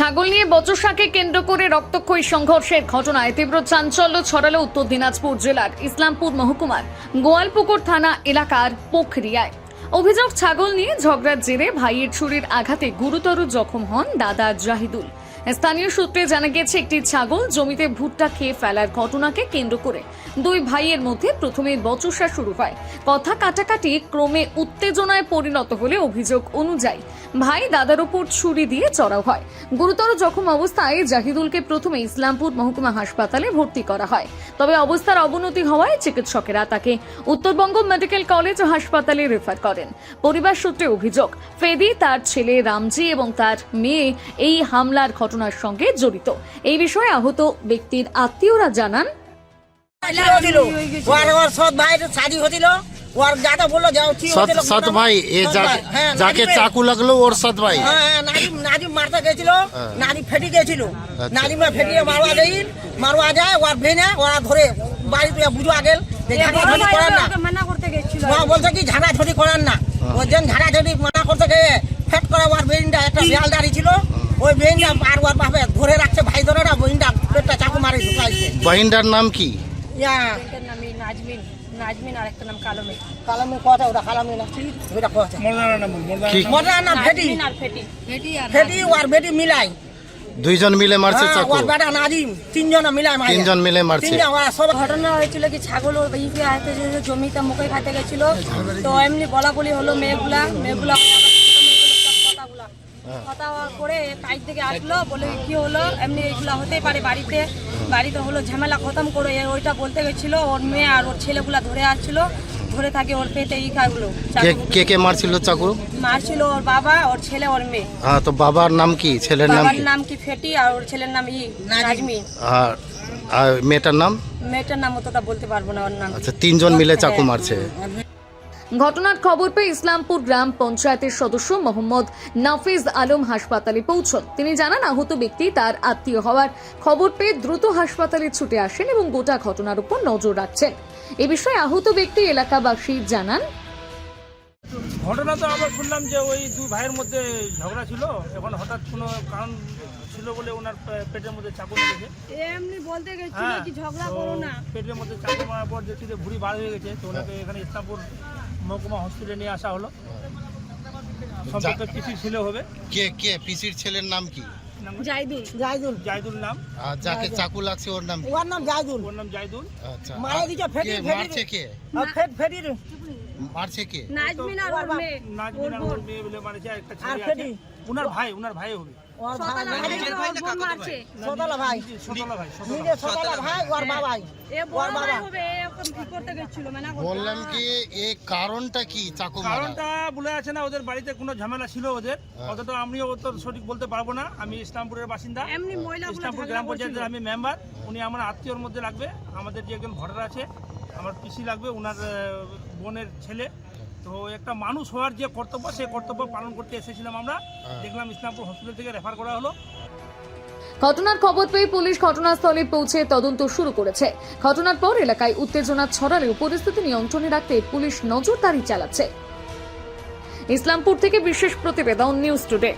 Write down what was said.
ছাগল নিয়ে বচসাকে কেন্দ্র করে রক্তক্ষয়ী সংঘর্ষের ঘটনায় তীব্র চাঞ্চল্য ছড়ালো উত্তর দিনাজপুর জেলার ইসলামপুর মহকুমার গোয়ালপুকুর থানা এলাকার পোখরিয়ায়। অভিযোগ, ছাগল নিয়ে ঝগড়ার জেরে ভাইয়ের ছুরির আঘাতে গুরুতর জখম হন দাদা জাহিদুল। স্থানীয় সূত্রে জানা গেছে, একটি ছাগল জমিতে ভুট্টা খেয়ে ফেলার ঘটনাকে কেন্দ্র করে দুই ভাইয়ের মধ্যে প্রথমে বচসা শুরু হয়। কথা কাটাকাটি ক্রমে উত্তেজনায় পরিণত হলে অভিযোগ অনুযায়ী ভাই দাদার উপর ছুরি দিয়ে চড়াও হয়। গুরুতর জখম অবস্থায় জাহিদুলকে প্রথমে ইসলামপুর মহকুমা হাসপাতালে ভর্তি করা হয়। তবে অবস্থার অবনতি হওয়ায় চিকিৎসকেরা তাকে উত্তরবঙ্গ মেডিকেল কলেজ ও হাসপাতালে রেফার করেন। পরিবার সূত্রে অভিযোগ, ফেদি, তার ছেলে রামজি এবং তার মেয়ে এই হামলার ঘটনার সঙ্গে জড়িত। এই বিষয়ে আহত ব্যক্তির আত্মীয়রা জানান, सत भाई ये जाके चाकू लगलो और सत भाई नाजिम मारता গেছিল, নাজিম ফেটি গেছিল, নাজিমে ফেটিয়ে মারওয়া যায় ওর ভেনে ওরা ধরে বাড়িতে বুঝো আগেল ঝাড়াঝাড়ি করার না, মানা করতে গেছিল। বলছে কি ঝাড়াঝাড়ি করার না, ওই যেন ঝাড়াঝাড়ি মানা করতে গিয়ে ফেট করে ওর বেইনটা একটা বিড়াল দাঁড়িয়ে ছিল, ওই বেইনটা আর ওর বাপে ধরে রাখছে, ভাই ধরে না বেইনটা পেটটা চাকু মারি ঢুকাইছে। বহিনটার নাম কি? নাজমিন আর একটা নাম কালমে। কালামে কথা ওটা কালামে না, ওটা কথা মর্দানা নাম ফেটি ফেটি আর বেটি মিলাই দুইজন মিলে মারছে চাকু। ওর বেটা নাজিম তিনজন মিলাই মারছে, তিনজন মিলে মারছে। ঘটনা হয়েছিল কি, ছাগল ওর বাইকে হাতে জমিতে মুখে খাইতে গেছিল, তো এমনি বলা বলি হলো মেয়েগুলা কথা করে কাজ থেকে আসলো, বলে কি হলো এমনি এগুলা হতেই পারে, বাড়িতে হলো ঝামেলা খতম করে ওইটা বলতে গেছিল। ওর মেয়ে আর ওর ছেলেগুলা ধরে আসছিল, ধরে থাকে ওর পেটে ইখাগুলো। কে কে মারছিল চাকু? মারছিল ওর বাবা, ওর ছেলে, ওর মেয়ে। হ্যাঁ, তো বাবার নাম কি, ছেলের নাম কি? নাম কি ফেটি, আর ওর ছেলের নাম নাজমিন। আর মেয়েটার নাম? মেয়েটার নাম অতটা বলতে পারবো না ওর নাম। আচ্ছা, তিনজন মিলে চাকু মারছে। ঘটনার খবর পেয়ে ইসলামপুর গ্রাম পঞ্চায়েতের সদস্য মোহাম্মদ নাফিজ আলম হাসপাতালে পৌঁছন। তিনি জানান, আহত ব্যক্তি তার আত্মীয় হওয়ার খবর পেয়ে দ্রুত হাসপাতালে ছুটে আসেন এবং গোটা ঘটনার উপর নজর রাখছেন। এ বিষয়ে আহত ব্যক্তি এলাকাবাসী জানান, ঘটনা তো আবার শুনলাম যে ওই দুই ভাইয়ের মধ্যে ঝগড়া ছিল, এখন হঠাৎ কোনো কারণ ছিল বলে ওনার পেটের মধ্যে চাকু লেগেছে। এমনি বলতে গেছিল কি ঝগড়া করো না, পেটের মধ্যে চাকু মারার পর দেখছি যে ভুঁড়ি বার হয়ে গেছে, তো ওনাকে এখানে ইসলামপুর মহকুমা হসপিটালে নিয়ে আসা হলো। সম্পর্কে পিসির ছেলে হবে। কে পিসির ছেলের নাম কি? জাহিদুল নাম। আর যাকে চাকু লাগছে ওর নাম? ওর নাম জাহিদুল। আচ্ছা, মারা দিকে ফেটি মারছে কে? ফেটি মারছে কে? নাজমিন আর ওর মেয়ে বলে মারছে। একটা ছেলে আছে, ওনার ভাই হবে। বললাম কি এই কারণটা কি চাকু মারার? কারণটা বলে আছে না, ওদের বাড়িতে কোনো ঝামেলা ছিল ওদের, অতটা আমিও তো সঠিক বলতে পারবো না। আমি ইসলামপুরের বাসিন্দা, ইসলামপুর গ্রাম পঞ্চায়েতের আমি মেম্বার। উনি আমার আত্মীয়র মধ্যে লাগবে। আমাদের যে একজন ভোটার আছে, আমার পিসি লাগবে, ওনার বোনের ছেলে। তো একটা মানুষ হওয়ার যে কর্তব্য, সেই কর্তব্য পালন করতে এসেছিলাম আমরা। দেখলাম ইসলামপুর হসপিটাল থেকে রেফার করা হলো। ঘটনার খবর পেয়ে পুলিশ ঘটনাস্থলে পৌঁছে তদন্ত শুরু করেছে। ঘটনার পর এলাকায় উত্তেজনা ছড়ালেও পরিস্থিতি নিয়ন্ত্রণে রাখতে পুলিশ নজরদারি চালাচ্ছে। ইসলামপুর থেকে বিশেষ প্রতিবেদন, নিউজ টুডে।